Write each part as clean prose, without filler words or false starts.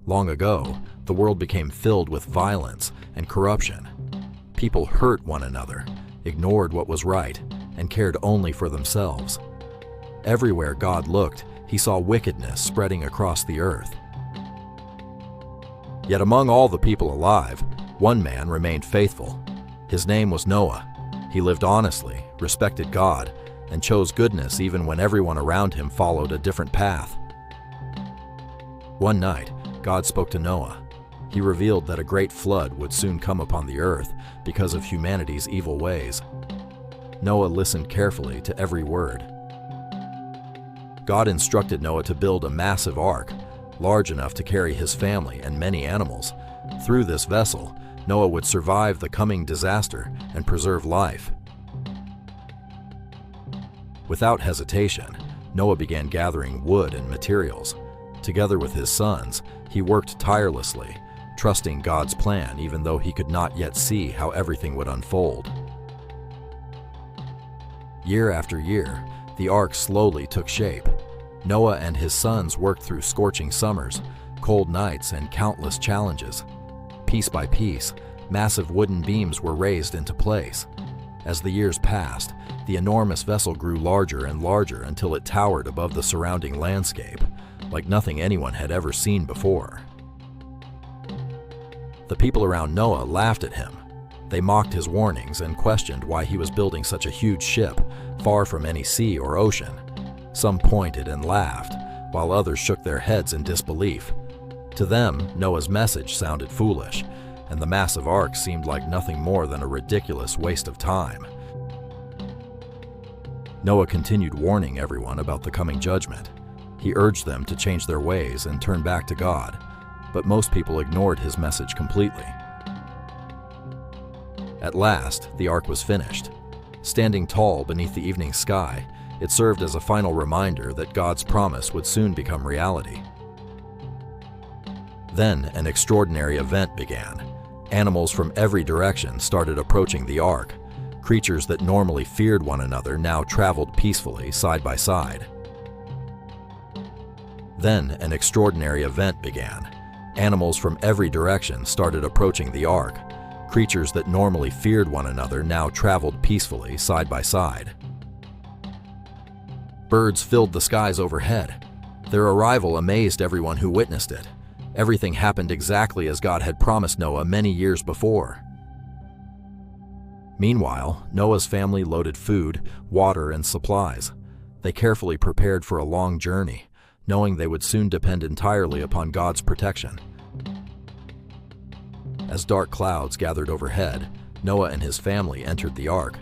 Long ago, the world became filled with violence and corruption. People hurt one another, ignored what was right, and cared only for themselves. Everywhere God looked, he saw wickedness spreading across the earth. Yet among all the people alive, one man remained faithful. His name was Noah. He lived honestly, respected God, and chose goodness even when everyone around him followed a different path. One night, God spoke to Noah. He revealed that a great flood would soon come upon the earth because of humanity's evil ways. Noah listened carefully to every word. God instructed Noah to build a massive ark, large enough to carry his family and many animals. Through this vessel, Noah would survive the coming disaster and preserve life. Without hesitation, Noah began gathering wood and materials. Together with his sons, he worked tirelessly, trusting God's plan even though he could not yet see how everything would unfold. Year after year, the ark slowly took shape. Noah and his sons worked through scorching summers, cold nights, and countless challenges. Piece by piece, massive wooden beams were raised into place. As the years passed, the enormous vessel grew larger and larger until it towered above the surrounding landscape, like nothing anyone had ever seen before. The people around Noah laughed at him. They mocked his warnings and questioned why he was building such a huge ship, far from any sea or ocean. Some pointed and laughed, while others shook their heads in disbelief. To them, Noah's message sounded foolish, and the massive ark seemed like nothing more than a ridiculous waste of time. Noah continued warning everyone about the coming judgment. He urged them to change their ways and turn back to God, but most people ignored his message completely. At last, the ark was finished. Standing tall beneath the evening sky, it served as a final reminder that God's promise would soon become reality. Then an extraordinary event began. Animals from every direction started approaching the ark. Creatures that normally feared one another now traveled peacefully side by side. Then an extraordinary event began. Animals from every direction started approaching the ark. Creatures that normally feared one another now traveled peacefully side by side. Birds filled the skies overhead. Their arrival amazed everyone who witnessed it. Everything happened exactly as God had promised Noah many years before. Meanwhile, Noah's family loaded food, water, and supplies. They carefully prepared for a long journey, knowing they would soon depend entirely upon God's protection. As dark clouds gathered overhead, Noah and his family entered the ark.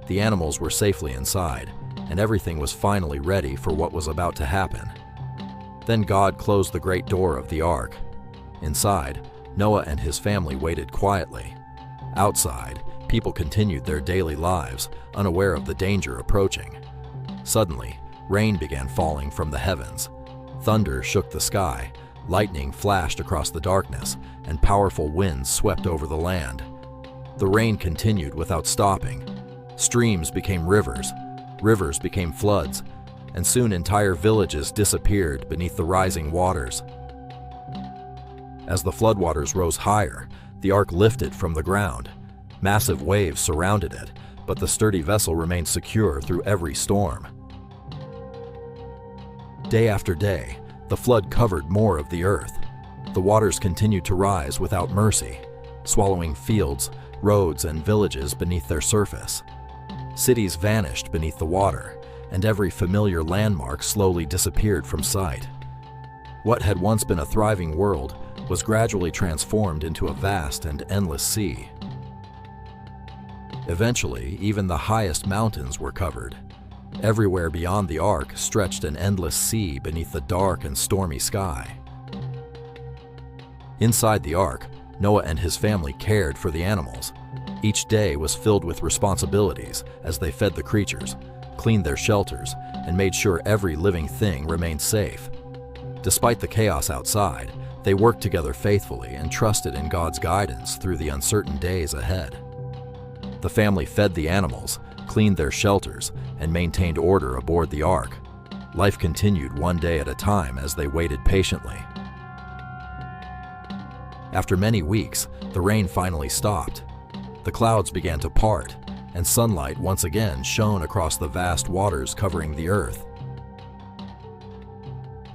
The animals were safely inside, and everything was finally ready for what was about to happen. Then God closed the great door of the ark. Inside, Noah and his family waited quietly. Outside, people continued their daily lives, unaware of the danger approaching. Suddenly, rain began falling from the heavens. Thunder shook the sky, lightning flashed across the darkness, and powerful winds swept over the land. The rain continued without stopping. Streams became rivers, rivers became floods, and soon entire villages disappeared beneath the rising waters. As the floodwaters rose higher, the ark lifted from the ground. Massive waves surrounded it, but the sturdy vessel remained secure through every storm. Day after day, the flood covered more of the earth. The waters continued to rise without mercy, swallowing fields, roads, and villages beneath their surface. Cities vanished beneath the water, and every familiar landmark slowly disappeared from sight. What had once been a thriving world was gradually transformed into a vast and endless sea. Eventually, even the highest mountains were covered. Everywhere beyond the ark stretched an endless sea beneath the dark and stormy sky. Inside the ark, Noah and his family cared for the animals. Each day was filled with responsibilities as they fed the creatures, cleaned their shelters, and made sure every living thing remained safe. Despite the chaos outside, they worked together faithfully and trusted in God's guidance through the uncertain days ahead. The family fed the animals, cleaned their shelters, and maintained order aboard the ark. Life continued one day at a time as they waited patiently. After many weeks, the rain finally stopped. The clouds began to part, and sunlight once again shone across the vast waters covering the earth.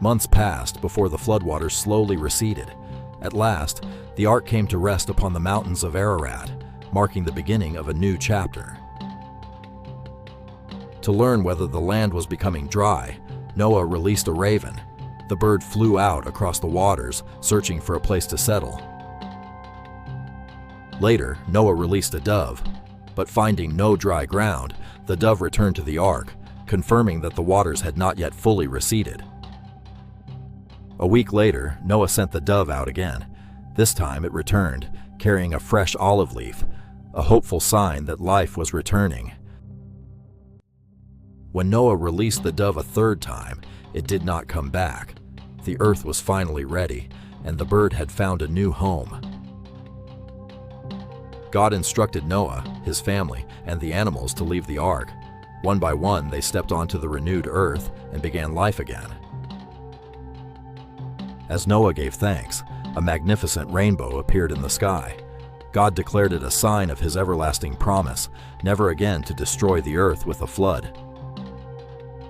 Months passed before the floodwaters slowly receded. At last, the ark came to rest upon the mountains of Ararat, marking the beginning of a new chapter. To learn whether the land was becoming dry, Noah released a raven. The bird flew out across the waters, searching for a place to settle. Later, Noah released a dove, but finding no dry ground, the dove returned to the ark, confirming that the waters had not yet fully receded. A week later, Noah sent the dove out again. This time it returned, carrying a fresh olive leaf, a hopeful sign that life was returning. When Noah released the dove a third time, it did not come back. The earth was finally ready, and the bird had found a new home. God instructed Noah, his family, and the animals to leave the ark. One by one, they stepped onto the renewed earth and began life again. As Noah gave thanks, a magnificent rainbow appeared in the sky. God declared it a sign of his everlasting promise, never again to destroy the earth with a flood.